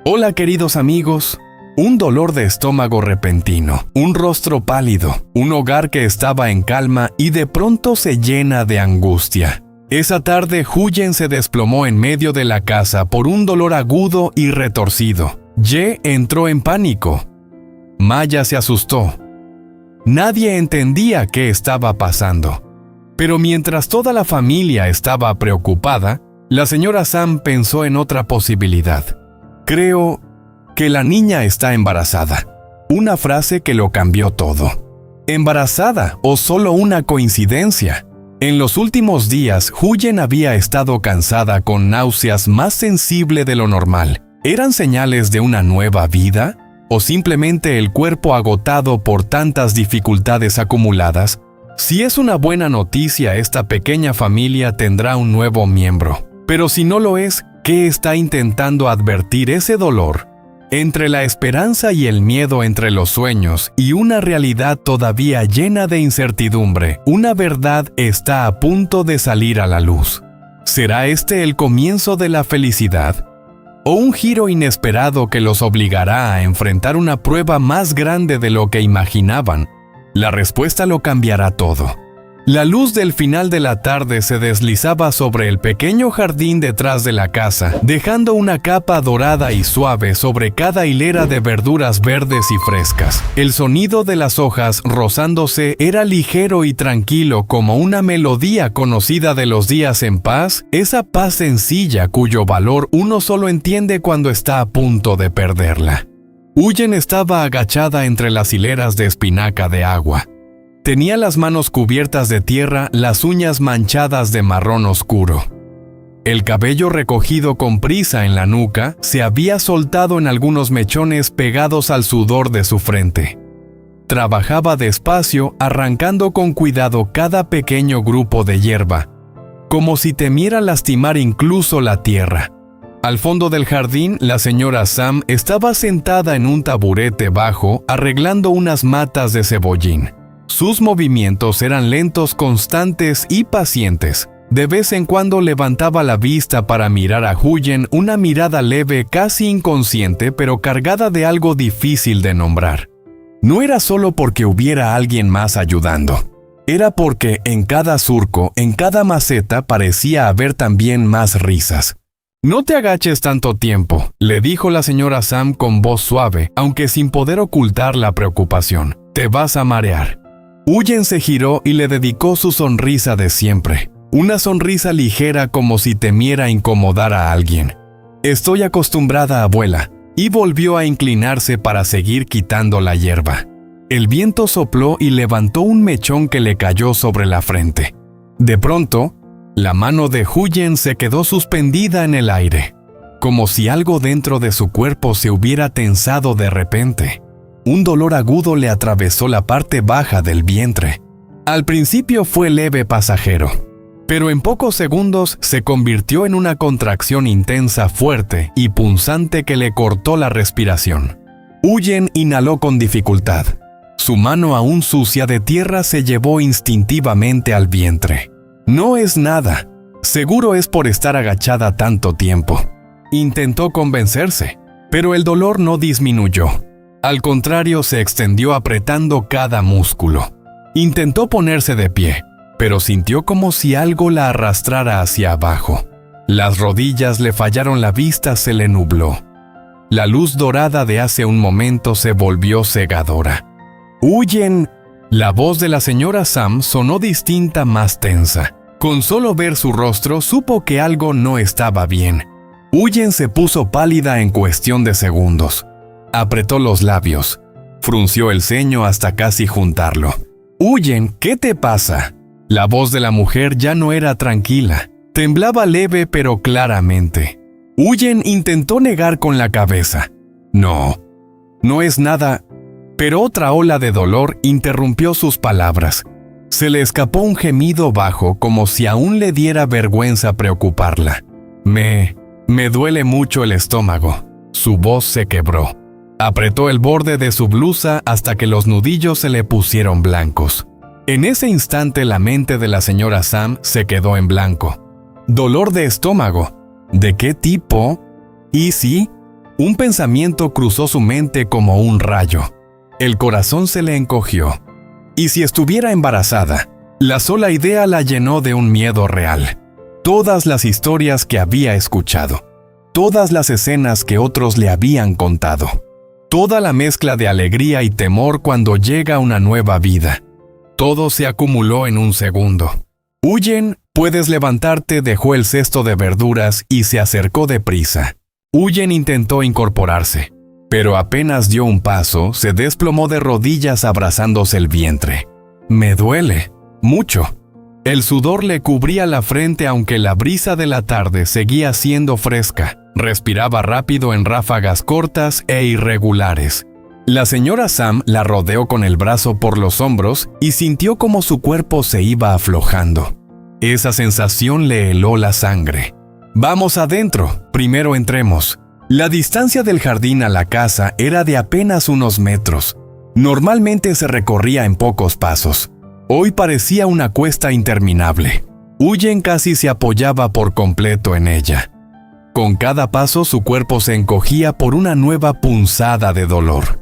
Hola queridos amigos. Un dolor de estómago repentino, un rostro pálido, un hogar que estaba en calma y de pronto se llena de angustia. Esa tarde Huyen se desplomó en medio de la casa por un dolor agudo y retorcido. Ye entró en pánico. Maya se asustó. Nadie entendía qué estaba pasando. Pero mientras toda la familia estaba preocupada, la señora Sam pensó en otra posibilidad. Creo que la niña está embarazada. Una frase que lo cambió todo. ¿Embarazada o solo una coincidencia? En los últimos días, Huyen había estado cansada con náuseas más sensible de lo normal. ¿Eran señales de una nueva vida? ¿O simplemente el cuerpo agotado por tantas dificultades acumuladas? Si es una buena noticia, esta pequeña familia tendrá un nuevo miembro. Pero si no lo es, ¿qué está intentando advertir ese dolor? Entre la esperanza y el miedo entre los sueños y una realidad todavía llena de incertidumbre, una verdad está a punto de salir a la luz. ¿Será este el comienzo de la felicidad? ¿O un giro inesperado que los obligará a enfrentar una prueba más grande de lo que imaginaban? La respuesta lo cambiará todo. La luz del final de la tarde se deslizaba sobre el pequeño jardín detrás de la casa, dejando una capa dorada y suave sobre cada hilera de verduras verdes y frescas. El sonido de las hojas rozándose era ligero y tranquilo como una melodía conocida de los días en paz, esa paz sencilla cuyo valor uno solo entiende cuando está a punto de perderla. Huyen estaba agachada entre las hileras de espinaca de agua. Tenía las manos cubiertas de tierra, las uñas manchadas de marrón oscuro. El cabello recogido con prisa en la nuca se había soltado en algunos mechones pegados al sudor de su frente. Trabajaba despacio, arrancando con cuidado cada pequeño grupo de hierba, como si temiera lastimar incluso la tierra. Al fondo del jardín, la señora Sam estaba sentada en un taburete bajo, arreglando unas matas de cebollín. Sus movimientos eran lentos, constantes y pacientes. De vez en cuando levantaba la vista para mirar a Huyen, una mirada leve, casi inconsciente, pero cargada de algo difícil de nombrar. No era solo porque hubiera alguien más ayudando. Era porque en cada surco, en cada maceta, parecía haber también más risas. «No te agaches tanto tiempo», le dijo la señora Sam con voz suave, aunque sin poder ocultar la preocupación. «Te vas a marear». Huyen se giró y le dedicó su sonrisa de siempre. Una sonrisa ligera como si temiera incomodar a alguien. «Estoy acostumbrada, abuela», y volvió a inclinarse para seguir quitando la hierba. El viento sopló y levantó un mechón que le cayó sobre la frente. De pronto, la mano de Huyen se quedó suspendida en el aire, como si algo dentro de su cuerpo se hubiera tensado de repente. Un dolor agudo le atravesó la parte baja del vientre. Al principio fue leve, pasajero, pero en pocos segundos se convirtió en una contracción intensa, fuerte y punzante que le cortó la respiración. Huyen inhaló con dificultad. Su mano aún sucia de tierra se llevó instintivamente al vientre. «No es nada. Seguro es por estar agachada tanto tiempo». Intentó convencerse, pero el dolor no disminuyó. Al contrario, se extendió apretando cada músculo. Intentó ponerse de pie, pero sintió como si algo la arrastrara hacia abajo. Las rodillas le fallaron, la vista se le nubló. La luz dorada de hace un momento se volvió cegadora. «¡Huyen!». La voz de la señora Sam sonó distinta, más tensa. Con solo ver su rostro, supo que algo no estaba bien. Huyen se puso pálida en cuestión de segundos. Apretó los labios. Frunció el ceño hasta casi juntarlo. «Huyen, ¿qué te pasa?». La voz de la mujer ya no era tranquila. Temblaba leve pero claramente. Huyen intentó negar con la cabeza. «No, no es nada». Pero otra ola de dolor interrumpió sus palabras. Se le escapó un gemido bajo, como si aún le diera vergüenza preocuparla. Me duele mucho el estómago». Su voz se quebró. Apretó el borde de su blusa hasta que los nudillos se le pusieron blancos. En ese instante la mente de la señora Sam se quedó en blanco. «¿Dolor de estómago? ¿De qué tipo? ¿Y sí?». Un pensamiento cruzó su mente como un rayo. El corazón se le encogió. ¿Y si estuviera embarazada? La sola idea la llenó de un miedo real. Todas las historias que había escuchado, todas las escenas que otros le habían contado, toda la mezcla de alegría y temor cuando llega una nueva vida. Todo se acumuló en un segundo. Huyen, puedes levantarte, dejó el cesto de verduras y se acercó deprisa. Huyen intentó incorporarse, pero apenas dio un paso, se desplomó de rodillas abrazándose el vientre. Me duele, mucho. El sudor le cubría la frente aunque la brisa de la tarde seguía siendo fresca. Respiraba rápido en ráfagas cortas e irregulares. La señora Sam la rodeó con el brazo por los hombros y sintió como su cuerpo se iba aflojando. Esa sensación le heló la sangre. Vamos adentro, primero entremos. La distancia del jardín a la casa era de apenas unos metros. Normalmente se recorría en pocos pasos. Hoy parecía una cuesta interminable. Huyen casi se apoyaba por completo en ella. Con cada paso su cuerpo se encogía por una nueva punzada de dolor.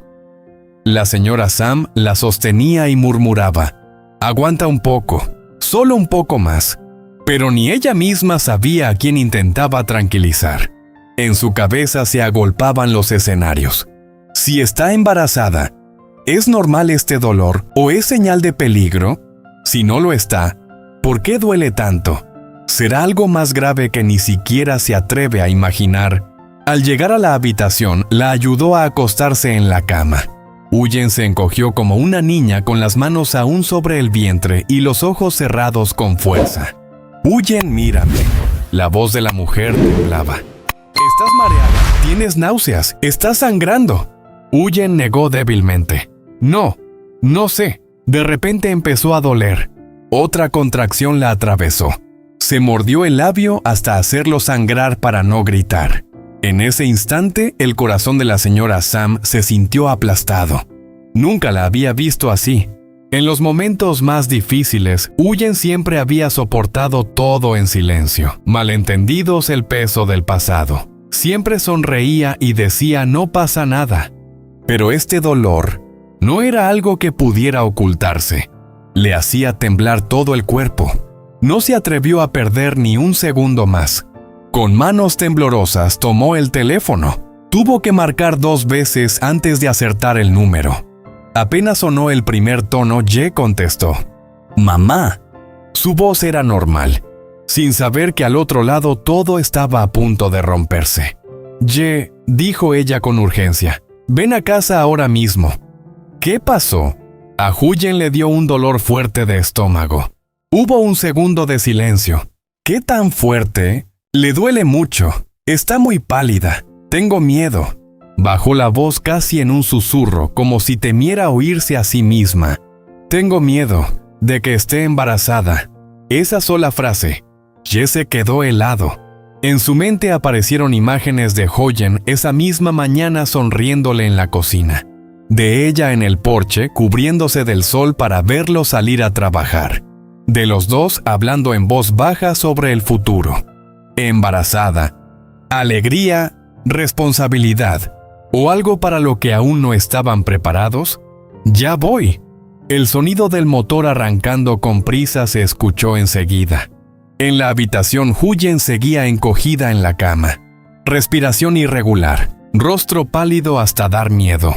La señora Sam la sostenía y murmuraba: «Aguanta un poco, solo un poco más». Pero ni ella misma sabía a quién intentaba tranquilizar. En su cabeza se agolpaban los escenarios. Si está embarazada, ¿es normal este dolor o es señal de peligro? Si no lo está, ¿por qué duele tanto? ¿Será algo más grave que ni siquiera se atreve a imaginar? Al llegar a la habitación, la ayudó a acostarse en la cama. Huyen se encogió como una niña con las manos aún sobre el vientre y los ojos cerrados con fuerza. «Huyen, mírame». La voz de la mujer temblaba. «Estás mareada, tienes náuseas, estás sangrando». Huyen negó débilmente. «No, no sé». De repente empezó a doler. Otra contracción la atravesó. Se mordió el labio hasta hacerlo sangrar para no gritar. En ese instante, el corazón de la señora Sam se sintió aplastado. Nunca la había visto así. En los momentos más difíciles, Huyen siempre había soportado todo en silencio, malentendidos el peso del pasado. Siempre sonreía y decía no pasa nada. Pero este dolor no era algo que pudiera ocultarse. Le hacía temblar todo el cuerpo. No se atrevió a perder ni un segundo más. Con manos temblorosas tomó el teléfono. Tuvo que marcar 2 veces antes de acertar el número. Apenas sonó el primer tono, Ye contestó. «Mamá». Su voz era normal, sin saber que al otro lado todo estaba a punto de romperse. «Ye», dijo ella con urgencia, «ven a casa ahora mismo». ¿Qué pasó? A Huyen le dio un dolor fuerte de estómago. Hubo un segundo de silencio. «¿Qué tan fuerte?» «Le duele mucho. Está muy pálida. Tengo miedo». Bajó la voz casi en un susurro, como si temiera oírse a sí misma. «Tengo miedo de que esté embarazada». Esa sola frase. Ye se quedó helado. En su mente aparecieron imágenes de Huyen esa misma mañana sonriéndole en la cocina. De ella en el porche, cubriéndose del sol para verlo salir a trabajar. De los dos hablando en voz baja sobre el futuro. Embarazada. Alegría, responsabilidad. ¿O algo para lo que aún no estaban preparados? «Ya voy». El sonido del motor arrancando con prisa se escuchó enseguida. En la habitación, Huyen seguía encogida en la cama. Respiración irregular, rostro pálido hasta dar miedo.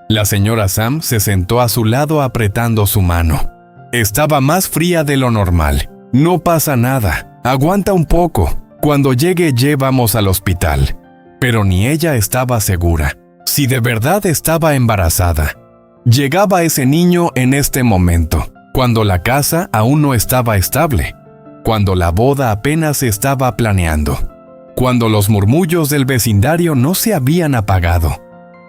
La señora Sam se sentó a su lado apretando su mano. Estaba más fría de lo normal. «No pasa nada. Aguanta un poco. Cuando llegue Ye vamos al hospital». Pero ni ella estaba segura. Si de verdad estaba embarazada. Llegaba ese niño en este momento, cuando la casa aún no estaba estable, cuando la boda apenas se estaba planeando, cuando los murmullos del vecindario no se habían apagado.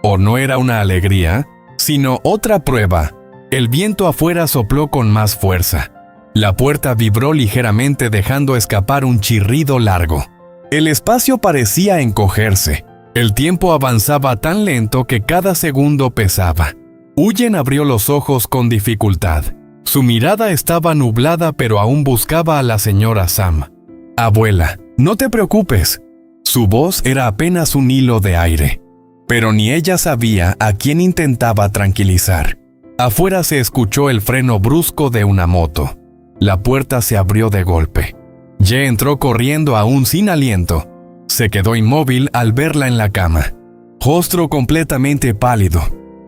O no era una alegría, sino otra prueba. El viento afuera sopló con más fuerza. La puerta vibró ligeramente dejando escapar un chirrido largo. El espacio parecía encogerse. El tiempo avanzaba tan lento que cada segundo pesaba. Huyen abrió los ojos con dificultad. Su mirada estaba nublada pero aún buscaba a la señora Sam. «Abuela, no te preocupes». Su voz era apenas un hilo de aire. pero ni ella sabía a quién intentaba tranquilizar. Afuera se escuchó el freno brusco de una moto. La puerta se abrió de golpe. Ye entró corriendo aún sin aliento. Se quedó inmóvil al verla en la cama. Rostro completamente pálido,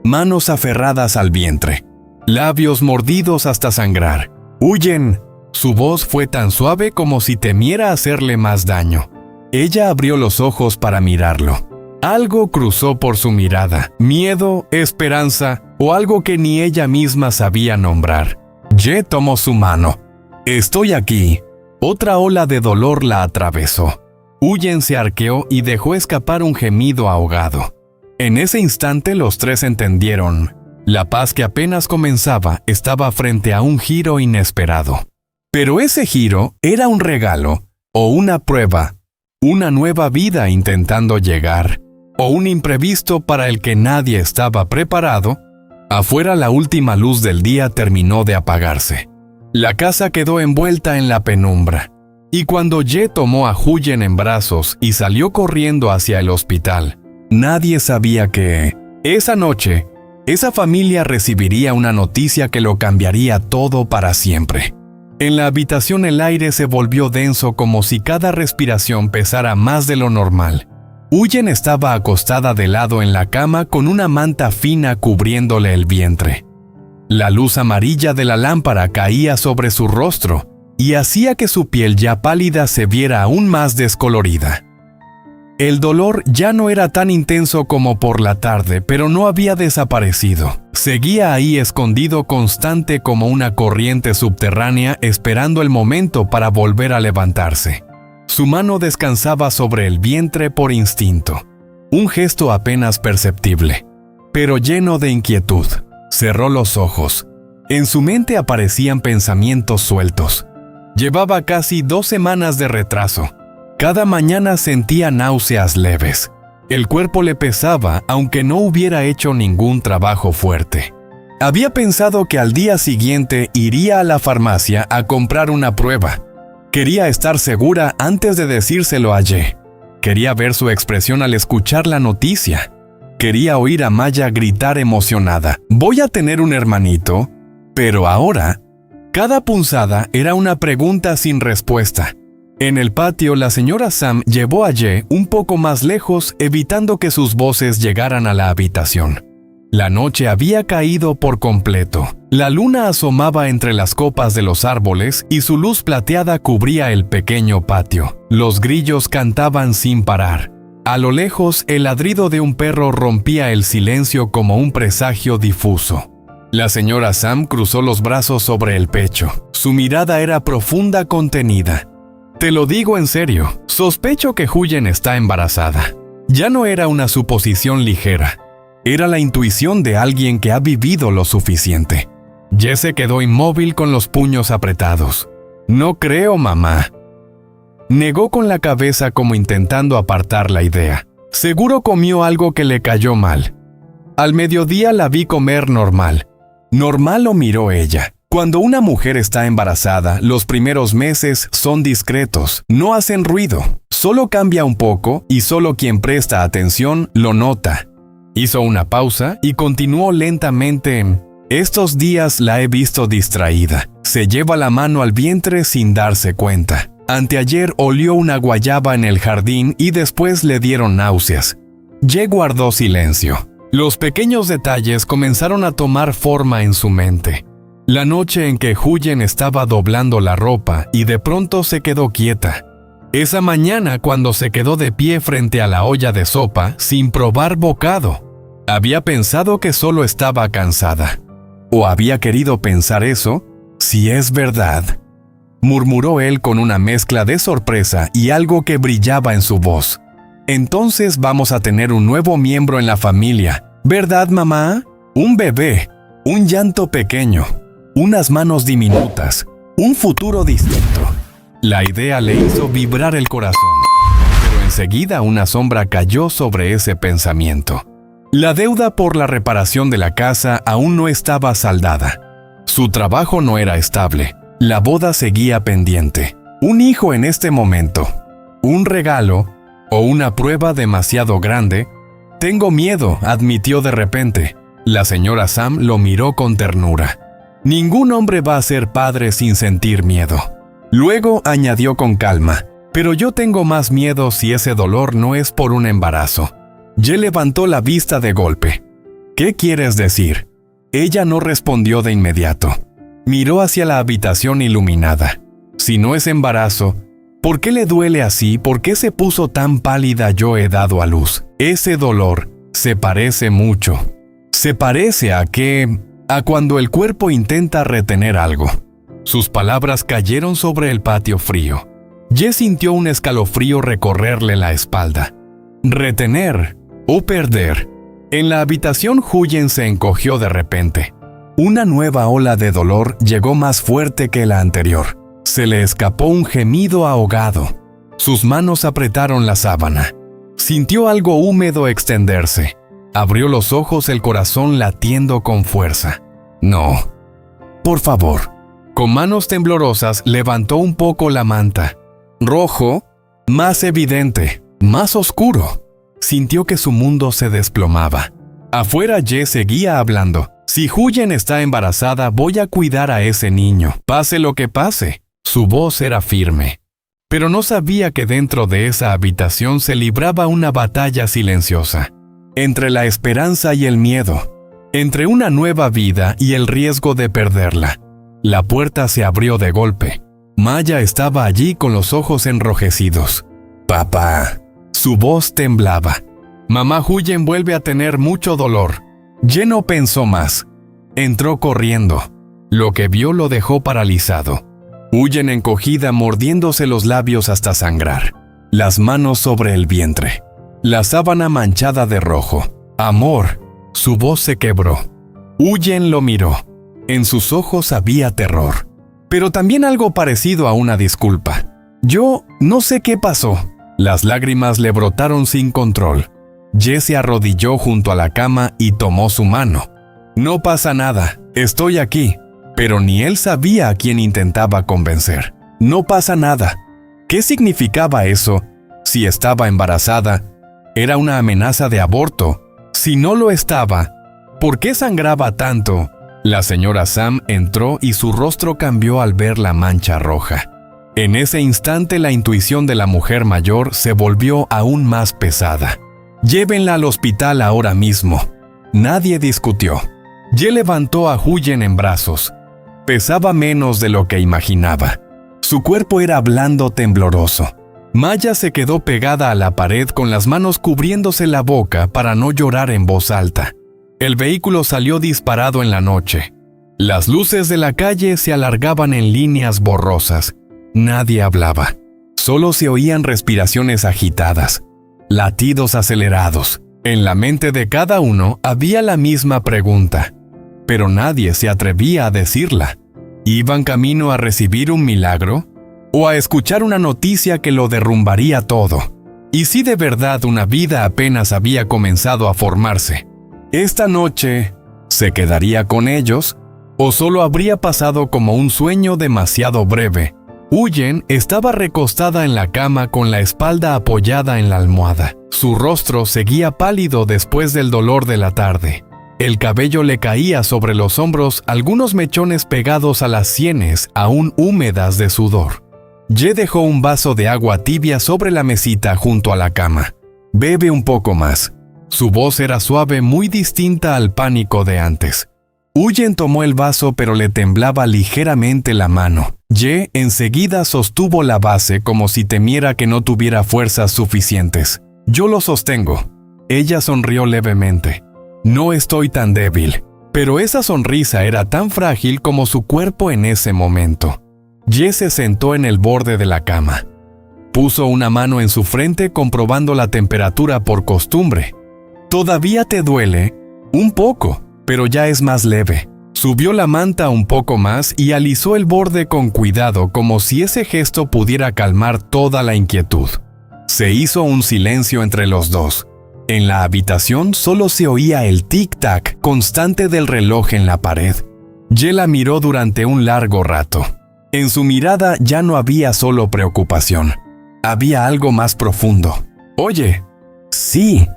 manos aferradas al vientre, labios mordidos hasta sangrar. ¡Huyen! Su voz fue tan suave como si temiera hacerle más daño. Ella abrió los ojos para mirarlo. Algo cruzó por su mirada, miedo, esperanza o algo que ni ella misma sabía nombrar. Ye tomó su mano. «Estoy aquí». Otra ola de dolor la atravesó. Huyen se arqueó y dejó escapar un gemido ahogado. En ese instante los tres entendieron. La paz que apenas comenzaba estaba frente a un giro inesperado. Pero ese giro era un regalo, o una prueba, una nueva vida intentando llegar, o un imprevisto para el que nadie estaba preparado. Afuera la última luz del día terminó de apagarse. La casa quedó envuelta en la penumbra. Y cuando Ye tomó a Huyen en brazos y salió corriendo hacia el hospital, nadie sabía que, esa noche, esa familia recibiría una noticia que lo cambiaría todo para siempre. En la habitación el aire se volvió denso como si cada respiración pesara más de lo normal. Huyen estaba acostada de lado en la cama con una manta fina cubriéndole el vientre. La luz amarilla de la lámpara caía sobre su rostro y hacía que su piel ya pálida se viera aún más descolorida. El dolor ya no era tan intenso como por la tarde, pero no había desaparecido. Seguía ahí escondido, constante como una corriente subterránea, esperando el momento para volver a levantarse. Su mano descansaba sobre el vientre por instinto, un gesto apenas perceptible, pero lleno de inquietud. Cerró los ojos. En su mente aparecían pensamientos sueltos. Llevaba casi 2 semanas de retraso. Cada mañana sentía náuseas leves. El cuerpo le pesaba, aunque no hubiera hecho ningún trabajo fuerte. Había pensado que al día siguiente iría a la farmacia a comprar una prueba. Quería estar segura antes de decírselo a Ye. Quería ver su expresión al escuchar la noticia. Quería oír a Maya gritar emocionada: «Voy a tener un hermanito». Pero ahora, cada punzada era una pregunta sin respuesta. En el patio, la señora Sam llevó a Ye un poco más lejos, evitando que sus voces llegaran a la habitación. La noche había caído por completo. La luna asomaba entre las copas de los árboles y su luz plateada cubría el pequeño patio. Los grillos cantaban sin parar. A lo lejos, el ladrido de un perro rompía el silencio como un presagio difuso. La señora Sam cruzó los brazos sobre el pecho. Su mirada era profunda, contenida. «Te lo digo en serio, sospecho que Huyen está embarazada». Ya no era una suposición ligera. Era la intuición de alguien que ha vivido lo suficiente. Ye se quedó inmóvil con los puños apretados. «No creo, mamá». Negó con la cabeza como intentando apartar la idea. Seguro comió algo que le cayó mal. Al mediodía la vi comer normal. Normal, lo miró ella. Cuando una mujer está embarazada, los primeros meses son discretos, no hacen ruido. Solo cambia un poco y solo quien presta atención lo nota. Hizo una pausa y continuó lentamente: «Estos días la he visto distraída. Se lleva la mano al vientre sin darse cuenta. Anteayer olió una guayaba en el jardín y después le dieron náuseas». Ye guardó silencio. Los pequeños detalles comenzaron a tomar forma en su mente. La noche en que Huyen estaba doblando la ropa y de pronto se quedó quieta. Esa mañana cuando se quedó de pie frente a la olla de sopa sin probar bocado. Había pensado que solo estaba cansada. ¿O había querido pensar eso? «Si es verdad», murmuró él con una mezcla de sorpresa y algo que brillaba en su voz. «Entonces vamos a tener un nuevo miembro en la familia, ¿verdad, mamá? Un bebé, un llanto pequeño, unas manos diminutas, un futuro distinto». La idea le hizo vibrar el corazón, pero enseguida una sombra cayó sobre ese pensamiento. La deuda por la reparación de la casa aún no estaba saldada. Su trabajo no era estable. La boda seguía pendiente. Un hijo en este momento, un regalo o una prueba demasiado grande, Tengo miedo, admitió de repente. La señora Sam lo miró con ternura. Ningún hombre va a ser padre sin sentir miedo. Luego añadió con calma, pero yo tengo más miedo si ese dolor no es por un embarazo. Ye levantó la vista de golpe. ¿Qué quieres decir? Ella no respondió de inmediato. Miró hacia la habitación iluminada. Si no es embarazo, ¿por qué le duele así? ¿Por qué se puso tan pálida? Yo he dado a luz. Ese dolor se parece mucho. Se parece a cuando el cuerpo intenta retener algo. Sus palabras cayeron sobre el patio frío. Ye sintió un escalofrío recorrerle la espalda. Retener o perder. En la habitación Huyen se encogió de repente. Una nueva ola de dolor llegó más fuerte que la anterior. Se le escapó un gemido ahogado. Sus manos apretaron la sábana. Sintió algo húmedo extenderse. Abrió los ojos, el corazón latiendo con fuerza. No. Por favor. Con manos temblorosas levantó un poco la manta. Rojo, más evidente, más oscuro. Sintió que su mundo se desplomaba. Afuera Ye seguía hablando. Si Huyen está embarazada, voy a cuidar a ese niño, pase lo que pase. Su voz era firme. Pero no sabía que dentro de esa habitación se libraba una batalla silenciosa. Entre la esperanza y el miedo. Entre una nueva vida y el riesgo de perderla. La puerta se abrió de golpe. Maya estaba allí con los ojos enrojecidos. «Papá». Su voz temblaba. Mamá Huyen vuelve a tener mucho dolor. Ye no pensó más. Entró corriendo. Lo que vio lo dejó paralizado. Huyen encogida, mordiéndose los labios hasta sangrar. Las manos sobre el vientre. La sábana manchada de rojo. «Amor». Su voz se quebró. Huyen lo miró. En sus ojos había terror. Pero también algo parecido a una disculpa. «Yo no sé qué pasó». Las lágrimas le brotaron sin control. Ye se arrodilló junto a la cama y tomó su mano. «No pasa nada, estoy aquí». Pero ni él sabía a quién intentaba convencer. «No pasa nada». ¿Qué significaba eso? Si estaba embarazada, era una amenaza de aborto. Si no lo estaba, ¿por qué sangraba tanto? La señora Sam entró y su rostro cambió al ver la mancha roja. En ese instante la intuición de la mujer mayor se volvió aún más pesada. «Llévenla al hospital ahora mismo». Nadie discutió. Ye levantó a Huyen en brazos. Pesaba menos de lo que imaginaba. Su cuerpo era blando, tembloroso. Maya se quedó pegada a la pared con las manos cubriéndose la boca para no llorar en voz alta. El vehículo salió disparado en la noche. Las luces de la calle se alargaban en líneas borrosas. Nadie hablaba. Solo se oían respiraciones agitadas, latidos acelerados. En la mente de cada uno había la misma pregunta, pero nadie se atrevía a decirla. ¿Iban camino a recibir un milagro? ¿O a escuchar una noticia que lo derrumbaría todo? ¿Y si de verdad una vida apenas había comenzado a formarse? ¿Esta noche se quedaría con ellos? ¿O solo habría pasado como un sueño demasiado breve? Huyen estaba recostada en la cama con la espalda apoyada en la almohada. Su rostro seguía pálido después del dolor de la tarde. El cabello le caía sobre los hombros, algunos mechones pegados a las sienes, aún húmedas de sudor. Ye dejó un vaso de agua tibia sobre la mesita junto a la cama. «Bebe un poco más». Su voz era suave, muy distinta al pánico de antes. Huyen tomó el vaso, pero le temblaba ligeramente la mano. Ye enseguida sostuvo la base como si temiera que no tuviera fuerzas suficientes. «Yo lo sostengo». Ella sonrió levemente. «No estoy tan débil». Pero esa sonrisa era tan frágil como su cuerpo en ese momento. Ye se sentó en el borde de la cama. Puso una mano en su frente comprobando la temperatura por costumbre. «¿Todavía te duele?» «Un poco, pero ya es más leve». Subió la manta un poco más y alisó el borde con cuidado, como si ese gesto pudiera calmar toda la inquietud. Se hizo un silencio entre los dos. En la habitación solo se oía el tic-tac constante del reloj en la pared. Ye la miró durante un largo rato. En su mirada ya no había solo preocupación. Había algo más profundo. «Oye». «Sí».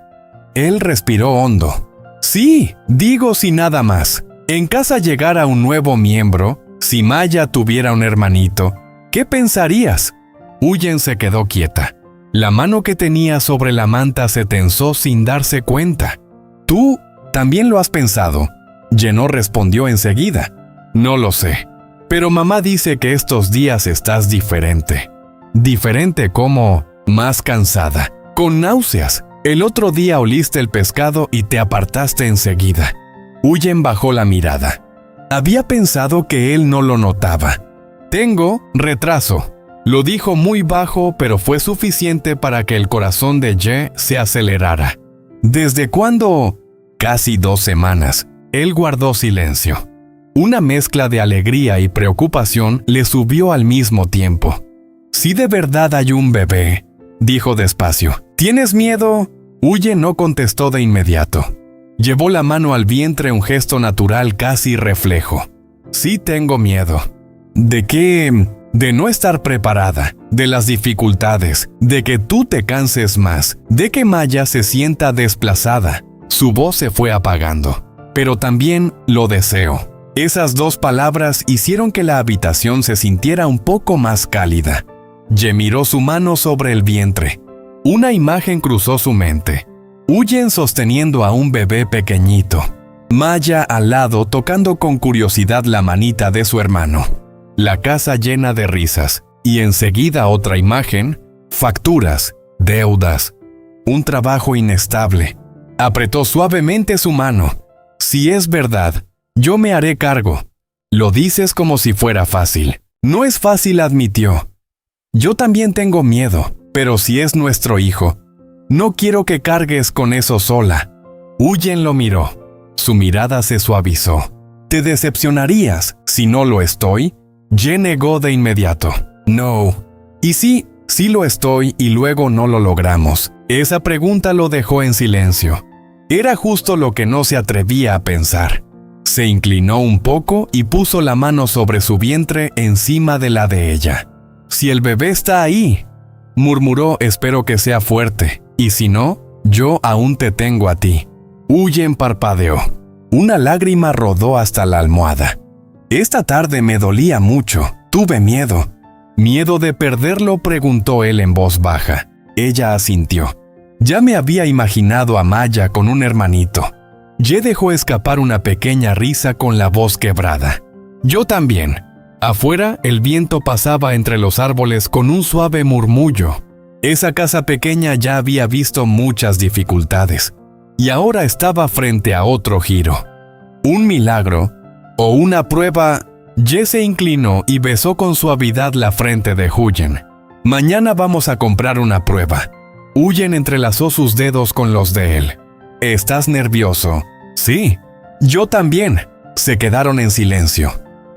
Él respiró hondo. Sí, digo si nada más. En casa llegara un nuevo miembro, si Maya tuviera un hermanito, ¿qué pensarías? Huyen se quedó quieta. La mano que tenía sobre la manta se tensó sin darse cuenta. ¿Tú también lo has pensado? Jenó respondió enseguida. No lo sé, pero mamá dice que estos días estás diferente. Diferente como más cansada, con náuseas. El otro día oliste el pescado y te apartaste enseguida. Huyen bajó la mirada. Había pensado que él no lo notaba. Tengo retraso. Lo dijo muy bajo, pero fue suficiente para que el corazón de Ye se acelerara. ¿Desde cuándo? Casi 2 semanas. Él guardó silencio. Una mezcla de alegría y preocupación le subió al mismo tiempo. Si de verdad hay un bebé, dijo despacio. ¿Tienes miedo? Huye no contestó de inmediato. Llevó la mano al vientre, un gesto natural casi reflejo. Sí tengo miedo. ¿De qué? De no estar preparada, de las dificultades, de que tú te canses más, de que Maya se sienta desplazada. Su voz se fue apagando. Pero también lo deseo. Esas 2 palabras hicieron que la habitación se sintiera un poco más cálida. Ye miró su mano sobre el vientre. Una imagen cruzó su mente. Huyen sosteniendo a un bebé pequeñito. Maya al lado tocando con curiosidad la manita de su hermano. La casa llena de risas. Y enseguida otra imagen, facturas, deudas, un trabajo inestable. Apretó suavemente su mano. Si es verdad, yo me haré cargo. Lo dices como si fuera fácil. No es fácil, admitió. Yo también tengo miedo, pero si es nuestro hijo, no quiero que cargues con eso sola. Huyen lo miró. Su mirada se suavizó. ¿Te decepcionarías si no lo estoy? Ye negó de inmediato. No. Y sí lo estoy y luego no lo logramos. Esa pregunta lo dejó en silencio. Era justo lo que no se atrevía a pensar. Se inclinó un poco y puso la mano sobre su vientre encima de la de ella. Si el bebé está ahí, murmuró, espero que sea fuerte, y si no, yo aún te tengo a ti. Huyen parpadeó. Una lágrima rodó hasta la almohada. Esta tarde me dolía mucho, tuve miedo. ¿Miedo de perderlo?, preguntó él en voz baja. Ella asintió. Ya me había imaginado a Maya con un hermanito. Ye dejó escapar una pequeña risa con la voz quebrada. Yo también. Afuera, el viento pasaba entre los árboles con un suave murmullo. Esa casa pequeña ya había visto muchas dificultades, y ahora estaba frente a otro giro. ¿Un milagro? ¿O una prueba? Ye se inclinó y besó con suavidad la frente de Huyen. Mañana vamos a comprar una prueba. Huyen entrelazó sus dedos con los de él. ¿Estás nervioso? Sí. Yo también. Se quedaron en silencio.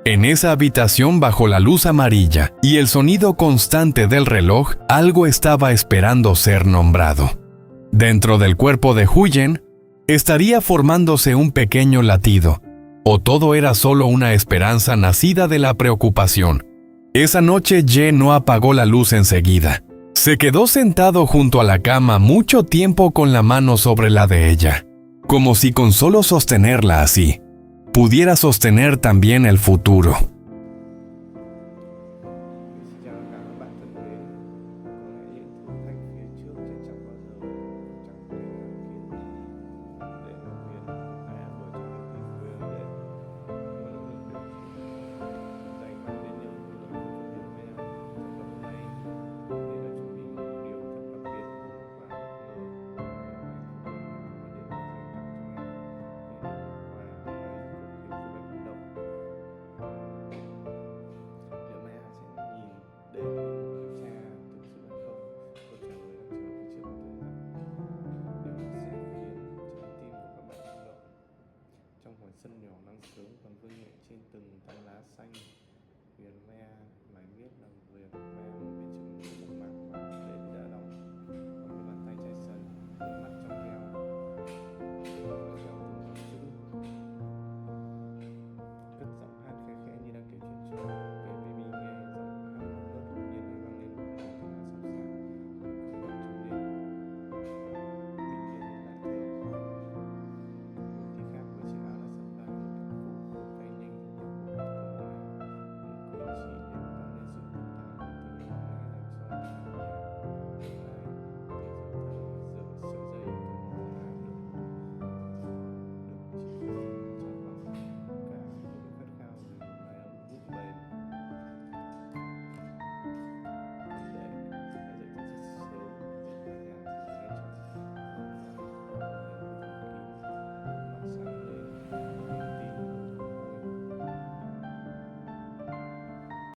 En esa habitación, bajo la luz amarilla y el sonido constante del reloj, algo estaba esperando ser nombrado. Dentro del cuerpo de Huyen, estaría formándose un pequeño latido, o todo era solo una esperanza nacida de la preocupación. Esa noche Ye no apagó la luz enseguida. Se quedó sentado junto a la cama mucho tiempo con la mano sobre la de ella, como si con solo sostenerla así, pudiera sostener también el futuro. Sân nhỏ nắng sớm còn vương miện trên từng tán lá xanh, huyền me mải miết làm việc.